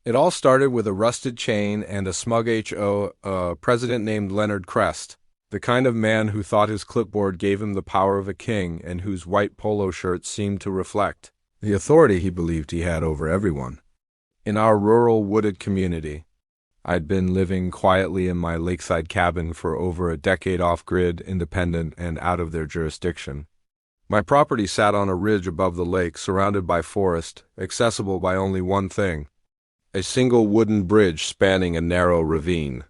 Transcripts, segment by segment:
It all started with a rusted chain and a smug HO, president named Leonard Crest, the kind of man who thought his clipboard gave him the power of a king and whose white polo shirt seemed to reflect the authority he believed he had over everyone. In our rural wooded community, I'd been living quietly in my lakeside cabin for over a decade off-grid, independent, and out of their jurisdiction. My property sat on a ridge above the lake, surrounded by forest, accessible by only one thing: a single wooden bridge spanning a narrow ravine.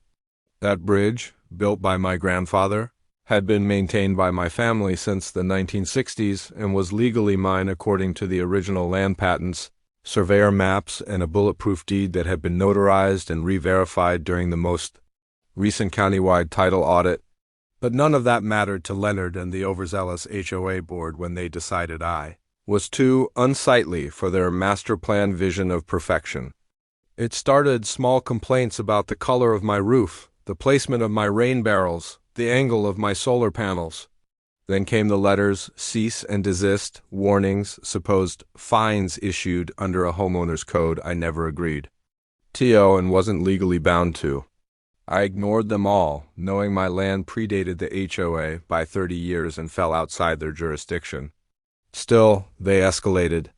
That bridge, built by my grandfather, had been maintained by my family since the 1960s and was legally mine according to the original land patents, surveyor maps, and a bulletproof deed that had been notarized and re-verified during the most recent countywide title audit. But none of that mattered to Leonard and the overzealous HOA board when they decided I was too unsightly for their master plan vision of perfection. It started small complaints about the color of my roof, the placement of my rain barrels, the angle of my solar panels. Then came the letters, cease and desist, warnings, supposed fines issued under a homeowner's code I never agreed to and wasn't legally bound to. I ignored them all, knowing my land predated the HOA by 30 years and fell outside their jurisdiction. Still, they escalated.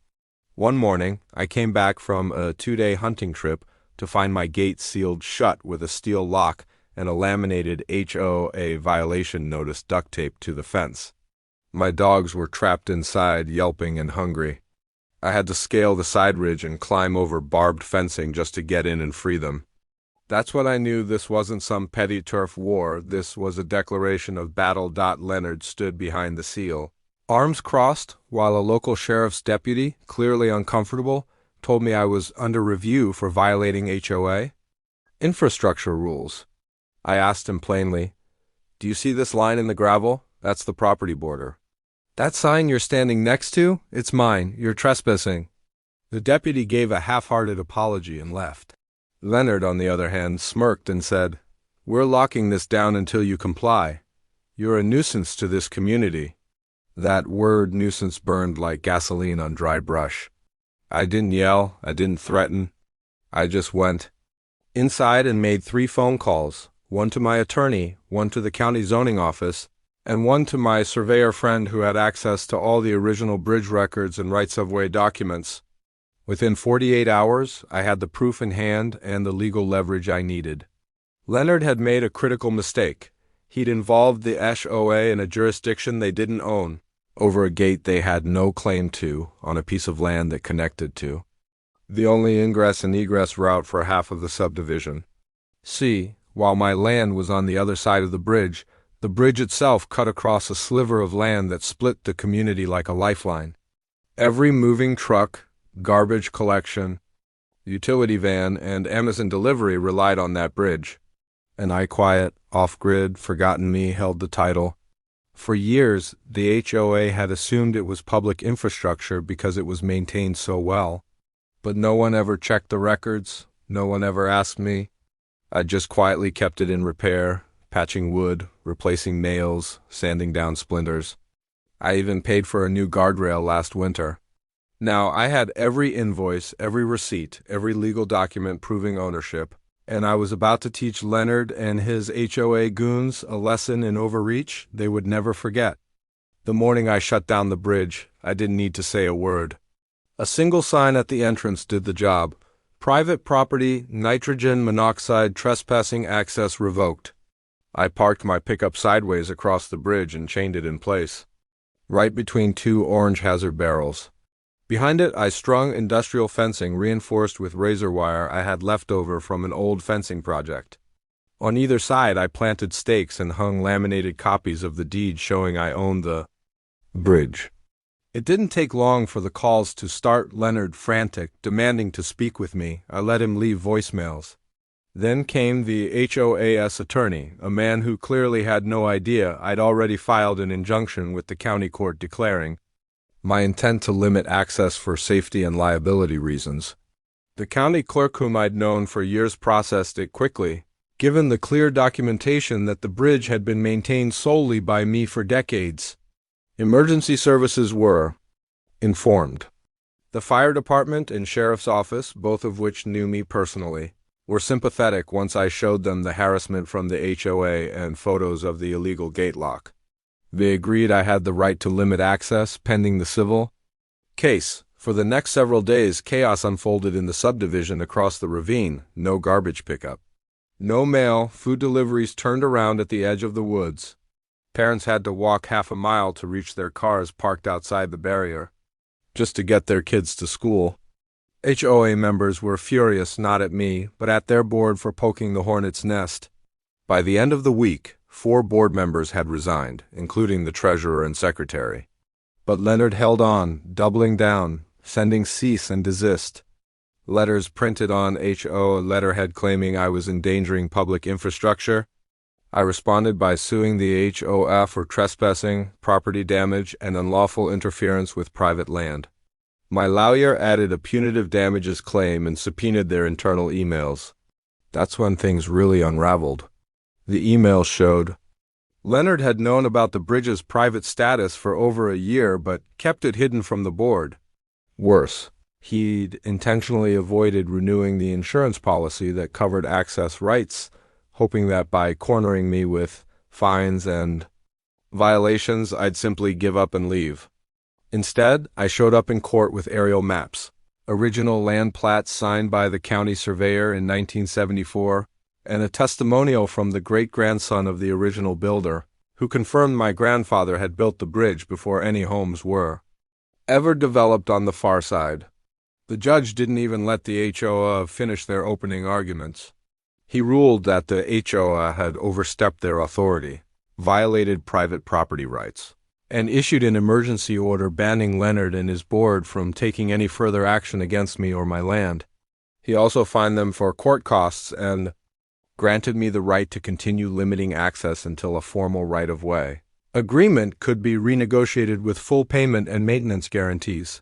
One morning, I came back from a 2-day hunting trip to find my gate sealed shut with a steel lock and a laminated HOA violation notice duct taped to the fence. My dogs were trapped inside, yelping and hungry. I had to scale the side ridge and climb over barbed fencing just to get in and free them. That's when I knew this wasn't some petty turf war. This was a declaration of battle. Leonard stood behind the seal, arms crossed, while a local sheriff's deputy, clearly uncomfortable, told me I was under review for violating HOA infrastructure rules. I asked him plainly, "Do you see this line in the gravel? That's the property border." "That sign you're standing next to? It's mine. You're trespassing." The deputy gave a half-hearted apology and left. Leonard, on the other hand, smirked and said, "We're locking this down until you comply. You're a nuisance to this community." That word nuisance burned like gasoline on dry brush. I didn't yell, I didn't threaten. I just went inside and made 3 phone calls, one to my attorney, one to the county zoning office, and one to my surveyor friend who had access to all the original bridge records and rights-of-way documents. Within 48 hours, I had the proof in hand and the legal leverage I needed. Leonard had made a critical mistake. He'd involved the HOA in a jurisdiction they didn't own, over a gate they had no claim to, on a piece of land that connected to the only ingress and egress route for half of the subdivision. See, while my land was on the other side of the bridge itself cut across a sliver of land that split the community like a lifeline. Every moving truck, garbage collection, utility van, and Amazon delivery relied on that bridge. And I, quiet, off-grid, forgotten me, held the title. For years, the HOA had assumed it was public infrastructure because it was maintained so well. But no one ever checked the records, no one ever asked me. I just quietly kept it in repair, patching wood, replacing nails, sanding down splinters. I even paid for a new guardrail last winter. Now, I had every invoice, every receipt, every legal document proving ownership, and I was about to teach Leonard and his HOA goons a lesson in overreach they would never forget. The morning I shut down the bridge, I didn't need to say a word. A single sign at the entrance did the job. Private property, nitrogen monoxide trespassing access revoked. I parked my pickup sideways across the bridge and chained it in place, right between 2 orange hazard barrels. Behind it, I strung industrial fencing reinforced with razor wire I had left over from an old fencing project. On either side, I planted stakes and hung laminated copies of the deed showing I owned the bridge. It didn't take long for the calls to start. Leonard frantic, demanding to speak with me. I let him leave voicemails. Then came the HOA's attorney, a man who clearly had no idea I'd already filed an injunction with the county court declaring my intent to limit access for safety and liability reasons. The county clerk whom I'd known for years processed it quickly, given the clear documentation that the bridge had been maintained solely by me for decades. Emergency services were informed. The fire department and sheriff's office, both of which knew me personally, were sympathetic once I showed them the harassment from the HOA and photos of the illegal gate lock. They agreed I had the right to limit access pending the civil case. For the next several days, chaos unfolded in the subdivision across the ravine. No garbage pickup. No mail, food deliveries turned around at the edge of the woods. Parents had to walk half a mile to reach their cars parked outside the barrier, just to get their kids to school. HOA members were furious not at me, but at their board for poking the hornet's nest. By the end of the week, 4 board members had resigned, including the treasurer and secretary. But Leonard held on, doubling down, sending cease and desist letters printed on HOA letterhead claiming I was endangering public infrastructure. I responded by suing the HOA for trespassing, property damage, and unlawful interference with private land. My lawyer added a punitive damages claim and subpoenaed their internal emails. That's when things really unraveled. The email showed Leonard had known about the bridge's private status for over a year but kept it hidden from the board. Worse, he'd intentionally avoided renewing the insurance policy that covered access rights, hoping that by cornering me with fines and violations, I'd simply give up and leave. Instead, I showed up in court with aerial maps, original land plats signed by the county surveyor in 1974, and a testimonial from the great-grandson of the original builder, who confirmed my grandfather had built the bridge before any homes were ever developed on the far side. The judge didn't even let the HOA finish their opening arguments. He ruled that the HOA had overstepped their authority, violated private property rights, and issued an emergency order banning Leonard and his board from taking any further action against me or my land. He also fined them for court costs and granted me the right to continue limiting access until a formal right-of-way agreement could be renegotiated with full payment and maintenance guarantees.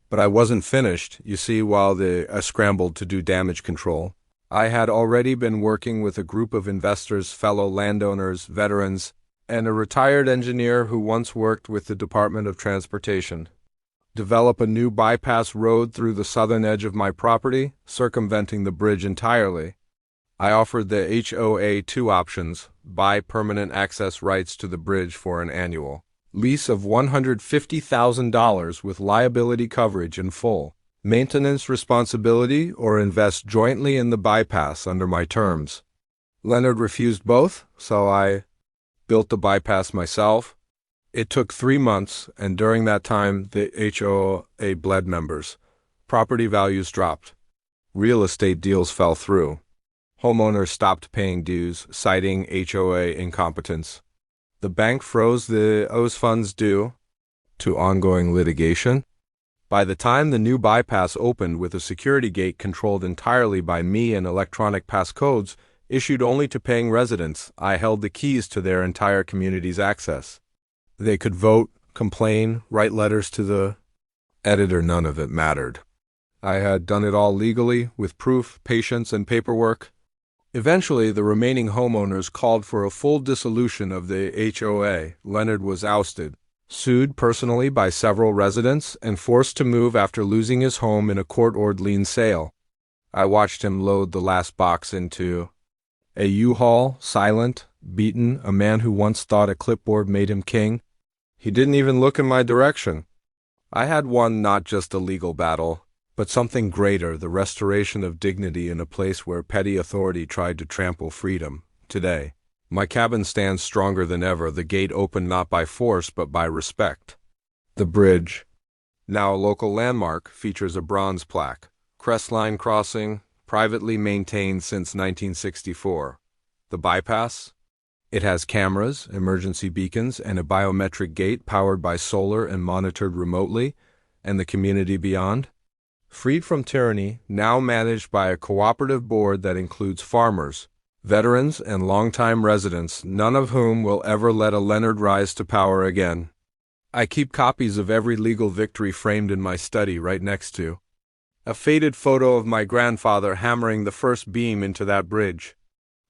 But I wasn't finished, you see, while I scrambled to do damage control. I had already been working with a group of investors, fellow landowners, veterans, and a retired engineer who once worked with the Department of Transportation. Develop a new bypass road through the southern edge of my property, circumventing the bridge entirely. I offered the HOA 2 options: buy permanent access rights to the bridge for an annual lease of $150,000 with liability coverage in full, maintenance responsibility, or invest jointly in the bypass under my terms. Leonard refused both, so I built the bypass myself. It took 3 months, and during that time, the HOA bled members. Property values dropped. Real estate deals fell through. Homeowners stopped paying dues, citing HOA incompetence. The bank froze those funds due to ongoing litigation. By the time the new bypass opened with a security gate controlled entirely by me and electronic passcodes, issued only to paying residents, I held the keys to their entire community's access. They could vote, complain, write letters to the editor. None of it mattered. I had done it all legally, with proof, patience, and paperwork. Eventually, the remaining homeowners called for a full dissolution of the HOA. Leonard was ousted, sued personally by several residents, and forced to move after losing his home in a court-ordered lien sale. I watched him load the last box into a U-Haul, silent, beaten, a man who once thought a clipboard made him king. He didn't even look in my direction. I had won not just a legal battle, but something greater, the restoration of dignity in a place where petty authority tried to trample freedom. Today, my cabin stands stronger than ever, the gate opened not by force but by respect. The bridge, now a local landmark, features a bronze plaque. Crestline crossing, privately maintained since 1964. The bypass? It has cameras, emergency beacons, and a biometric gate powered by solar and monitored remotely, and the community beyond? Freed from tyranny, now managed by a cooperative board that includes farmers, veterans, and longtime residents, none of whom will ever let a Leonard rise to power again. I keep copies of every legal victory framed in my study right next to a faded photo of my grandfather hammering the first beam into that bridge.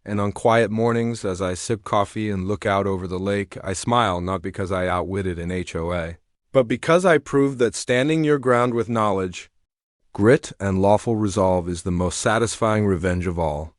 And on quiet mornings, as I sip coffee and look out over the lake, I smile not because I outwitted an HOA, But because I proved that standing your ground with knowledge, grit, and lawful resolve is the most satisfying revenge of all.